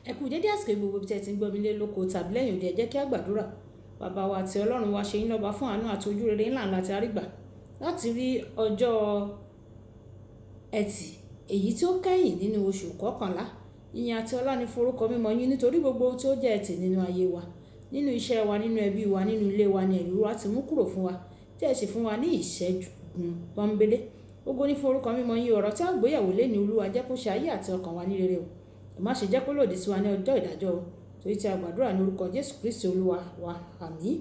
Ẹ kú dédé àsìkò gbogbo ibi tẹ́ ti ń gbọ́ mi lé lóko tàbí lẹ́yìn òde, ẹ jẹ́ kí a gbàdúrà. Bàbá wa àti Ọlọ́run wa, ṣe yín lọ́ba fún àánú àti ojú rere ńlá ńlá tí a rí gbà láti rí ọjọ́ Ẹtì èyí tí ó kẹ́yìn nínú oṣù kọkànlá. Ìyìn àti ọlá ni fún orúkọ mímọ́ yín, nítorí gbogbo ohun tí ó jẹ́ ẹtì nínú ayé wa, nínú iṣẹ́ wa, nínú ẹbí wa, nínú ilé wa ni ẹ̀yin Olúwa ti mú kúrò fún wa, tí ẹ sì fún wa ní ìṣẹ́gun pọ́nbélé. Ògo ni fún orúkọ mímọ́ yín. Ọ̀rọ̀ tí a gbéyẹ̀wò lé ní Olúwa jẹ́ kó ṣe ayé àti ọkàn wa ní rere o. Má ṣe jẹ́ kó lòdì sí wa ní ọjọ́ ìdájọ́ o, torí tí a gbàdúrà ní orúkọ Jésù Kristi Olúwa wa, àmín.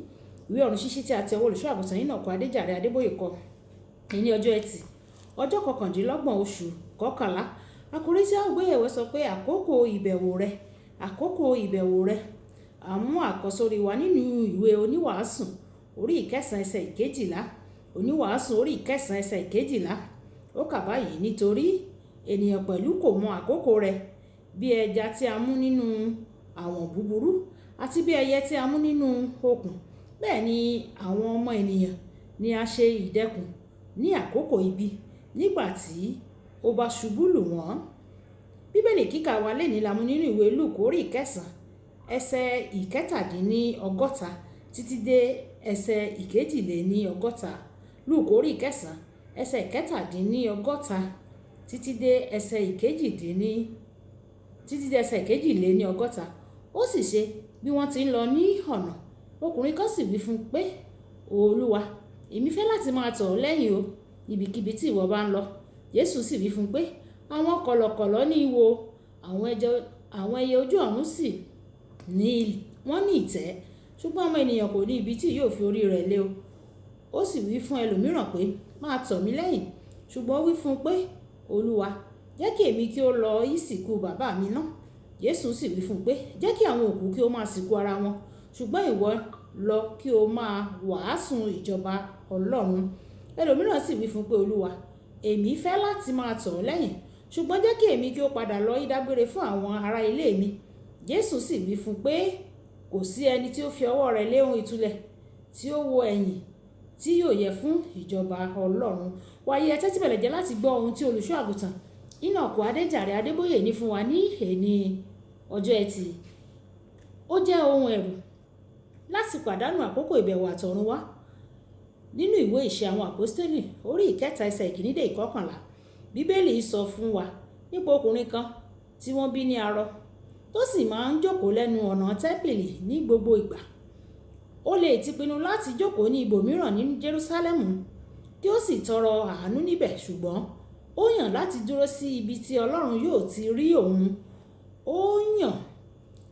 Ìwé ọ̀run ṣíṣí tí a tẹ ọwọ́ olùṣọ́ àgùntàn yín náà kọ Adéjàre Adébóyè kọ ní ọjọ́ Ẹtì ọjọ́ kọkàndínlọ́gbọ̀n oṣù kọkànlá. Àkòrí tí a gbéyẹ̀wò sọ pé àkókò ìbẹ̀wò rẹ, àkókò ìbẹ̀wò rẹ. Àmú àkọ́sórí wa nínú ìwé Oníwàásù orí ìkẹsàn ẹsẹ̀ ìkejìlá. Oníwàásù orí ìkẹsàn ẹsẹ̀ ìkejìlá. Ó kà báyìí: nítorí ènìyàn pẹ̀lú kò mọ àkókò rẹ̀, bí ẹja tí a mú nínú àwọn búburú àti bí ẹyẹ tí a mú nínú okùn, bẹ́ẹ̀ ni àwọn ọmọ ènìyàn ni a ṣe ìdẹkùn ní àkókò ibi, nígbà tí ó bá ṣubú lù wọ́n. Bíbélì kíkà wa lénìí la mú nínú ìwé Lúùkù orí ìkẹsàn ẹsẹ̀ ìkẹtàdínníọgọ́ta títí dé ẹsẹ̀ ìkejìléníọgọ́ta. Lúùkù orí ìkẹsàn ẹsẹ̀ ìkẹtàdínníọgọ́ta títí dé ẹsẹ̀ ìkejìléníọgọ́ta. Ó sì ṣe bí wọ́n ti ń lọ ní ọ̀nà, ọkùnrin kan sì wí fún un pé, Olúwa, èmi fẹ́ láti máa tọ̀ ọ́ lẹ́yìn o, ibikíbi tí ìwọ bá ń lọ. Jésù sì wí fún un pé, àwọn kọ̀lọ̀kọ̀lọ̀ ní ìwo, àwọn ẹyẹ ojú ọ̀run sì wọ́n ní ìtẹ́, ṣùgbọ́n ọmọ ènìyàn kò ní ibi tí yóò fi orí rẹ̀ lé o. Ó sì wí fún ẹlòmíràn pé, máa tọ̀ mí lẹ́yìn. Ṣùgbọ́n ó wí fún un pé, Olúwa, jẹ́ kí èmi kí ó lọ ìsìnkú bàbá mi ná. Jésù sì wí fún un pé, jẹ́ kí àwọn òkú kí ó máa sìnkú ara wọn, ṣùgbọ́n ìwọ lọ kí o máa wàásù ìjọba Ọlọ́run. Ẹlòmíràn sì wí fún un pé, Olúwa, èmi fẹ́ láti máa tọ̀ ọ́ lẹ́yìn, ṣùgbọ́n jẹ́ kí èmi kí ó padà lọ ìdágbére fún àwọn ará ilé mi. Jésù sì wí fún un pé, kò sí ẹni tí ó fi ọwọ́ rẹ̀ lé ohun ìtúlẹ̀ tí ó wo ẹ̀yìn tí yóò yẹ fún ìjọba Ọlọ́run. Wàyí ẹ tẹ́tí bẹ̀lẹ̀ jẹ́ láti gbọ́ ohun tí olùṣọ́ àgùntàn Enoch Adéjàre Adébóyè ní fún wa ní èní ọjọ́ Ẹtì. Ó jẹ́ ohun ẹ̀rù láti pàdánù àkókò ìbẹ̀wò àtọ̀run wá. Nínú ìwé Ìṣe àwọn Àpọ́stélì orí ìkẹta ẹsẹ̀ ìkíní dé ìkọkànlá, Bíbélì sọ fún wa nípa ọkùnrin kan tí wọ́n bí ní arọ, tó sì máa ń jókòó lẹ́nu ọ̀nà tẹ́ḿpìlì ní gbogbo ìgbà. Ó lè ti pinnu láti jókòó ní ibòmíràn ní Jerúsálẹ́mù kí ó sì tọrọ àánú níbẹ̀, ṣùgbọ́n ó yàn láti dúró sí ibi tí Ọlọ́run yóò ti rí òun. Ó yàn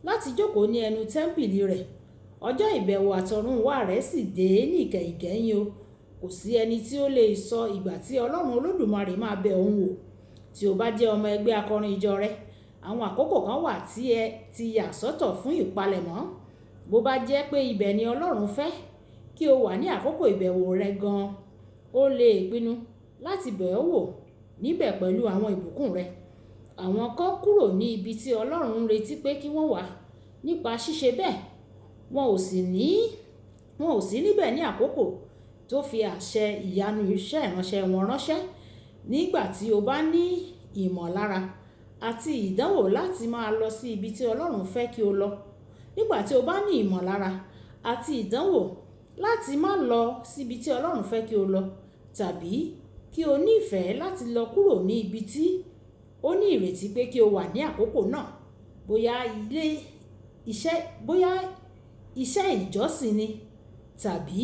láti jókòó ní ẹnu tẹ́ḿpìlì rẹ̀. Ọjọ́ ìbẹ̀wò àtọ̀run wá rẹ̀ sì dé ní ìkẹyìn o. Kò sí ẹni tí ó lè sọ ìgbà tí Ọlọ́run Olódùmarè máa bẹ̀ òun wò. Tí o bá jẹ́ ọmọ ẹgbẹ́ akọrin ìjọ rẹ, àwọn àkókò kan wà tí ẹ ti yà sọ́tọ̀ fún ìpalẹ̀mọ́. Bó bá jẹ́ pé ibẹ̀ ni Ọlọ́run fẹ́ kí o wà ní àkókò ìbẹ̀wò rẹ gan-an, ó lè pinnu láti bẹ̀ ọ́ wò níbẹ̀ pẹ̀lú àwọn ìbùkún rẹ̀. Àwọn kan kúrò ní ibi tí Ọlọ́run ń retí pé kí wọ́n wà. Nípa ṣíṣe bẹ́ẹ̀, wọn ò sí níbẹ̀ ní àkókò tó fi àṣẹ ìyanu iṣẹ́ ìránṣẹ́ wọn ránṣẹ́. Nígbà tí o bá ní ìmọ̀lára àti ìdánwò láti máa lọ sí ibi tí Ọlọ́run fẹ́ kí o lọ, nígbà tí o bá ní ìmọ̀lára àti ìdánwò láti má lọ síbi tí Ọlọ́run fẹ́ kí o lọ, tàbí kí o ní ìfẹ́ láti lọ kúrò ní ibi tí ó ní ìrètí pé kí o wà ní àkókò náà, bóyá iṣẹ́ ìjọsìn ni tàbí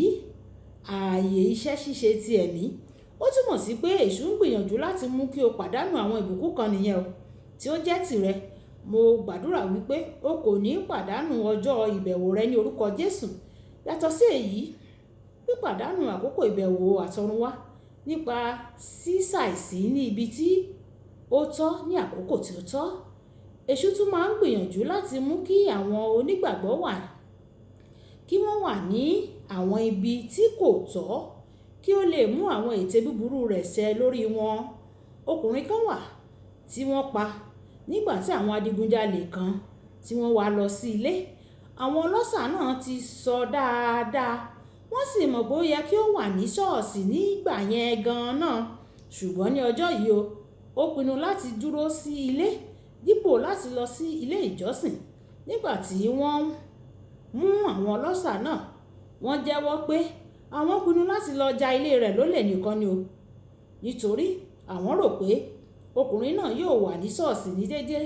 ààyè iṣẹ́ ṣíṣe ti ẹ̀mí, ó túmọ̀ sí pé èṣù ń gbìyànjú láti mú kí o pàdánù àwọn ìbùkún kan nìyẹn o tí ó jẹ́ tìrẹ. Mo gbàdúrà wípé o kò ní pàdánù ọjọ́ ìbẹ̀wò rẹ ní orúkọ Jésù. Yàtọ̀ sí èyí, pípàdánù àkókò ìbẹ̀wò àtọ̀run wá nípa ṣíṣàìsí ní ibi tí ó tọ́ ní àkókò tí ó tọ́. Èṣù tún máa ń gbìyànjú láti mú kí àwọn onígbàgbọ́ wà ní àwọn ibi tí kò tọ́, kí ó lè mú àwọn ète búburú rẹ̀ ṣẹ lórí wọn. Ọkùnrin kan wà tí wọ́n pa nígbà tí àwọn adigunjalè kan tí wọ́n wá lọ sí ilé. Àwọn ọlọ́ṣà náà ti sọ dáadáa, wọ́n sì mọ̀ pé ó yẹ kí ó wà ní ṣọ́ọ̀ṣì nígbà yẹn gan-an náà. Ṣùgbọ́n ní ọjọ́ yìí ó pinnu láti dúró sí ilé dípò láti lọ sí ilé ìjọsìn. Nígbà tí wọ́n mú àwọn ọlọ́ṣà náà, wọ́n jẹ́wọ́ pé àwọn pinnu láti lọ ja ilé rẹ̀ lólè nìkan ni o, nítorí àwọn rò pé ọkùnrin náà yóò wà ní ṣọ́ọ̀ṣì ní déédé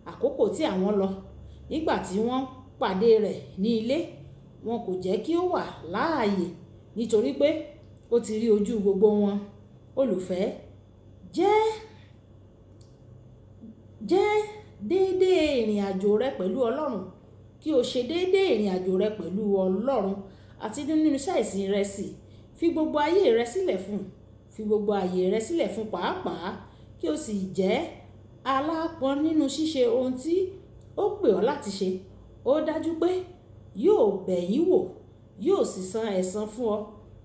àkókò tí àwọn lọ. Nígbà tí wọ́n pàdé rẹ̀ ní ilé, wọn kò jẹ́ kí ó wà láàyè nítorí pé ó ti rí ojú gbogbo wọn. Olùfẹ́, jẹ́ déédéé ìrìn àjò rẹ pẹ̀lú Ọlọ́run, kí o ṣe déédéé ìrìn àjò rẹ pẹ̀lú Ọlọ́run àti nínú iṣẹ́ ìsìn rẹ sì. Fi gbogbo ayé rẹ sílẹ̀ fún, fi gbogbo ayé rẹ sílẹ̀ fún pàápàá, kí o sì jẹ́ aláápọn nínú ṣíṣe ohun tí ó pè ọ́ láti ṣe. Ó dájú pé yóò bẹ̀ yín wò, yóò sì san ẹ̀san fún ọ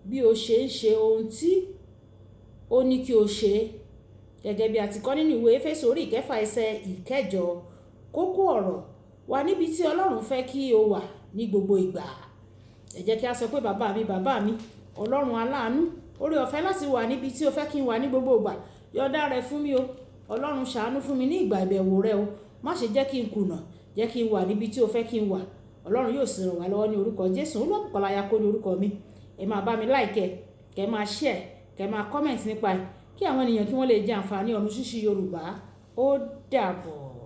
bí o ṣe ń ṣe ohun tí ó ní kí o ṣe. Gẹ́gẹ́ bí a ti kọ́ nínú ìwé Éfésù orí 6 ẹsẹ̀ 8, kókó ọ̀rọ̀ wà níbi tí Ọlọ́run fẹ́ kí o wà ní gbogbo ìgbà. Ẹ jẹ́ kí a sọ pé bàbá mi, Ọlọ́run aláàánú, oore ọ̀fẹ́ láti wà níbi tí o fẹ́ kí n wà ní gbogbo ìgbà. Yọ̀ǹda rẹ̀ fún mi o. Ọlọ́run ṣàánú fún mi ní ìgbà ìbẹ̀wò rẹ o. Má ṣe jẹ́ kí n kùnà, jẹ́ kí n wà níbi tí o fẹ́ kí n wà. Ọlọ́run yóò sì ràn wá lọ́wọ́ ní orúkọ Jésù. Olúwapọ̀láyà kó ní orúkọ mi. Ẹ máa bá mi like, kẹ́ máa share, kẹ́ máa comment nípa ẹ̀, kí àwọn ènìyàn kí wọ́n lè jẹ àǹfààní ọ̀run ṣíṣí Yorùbá. Ó dàbọ̀.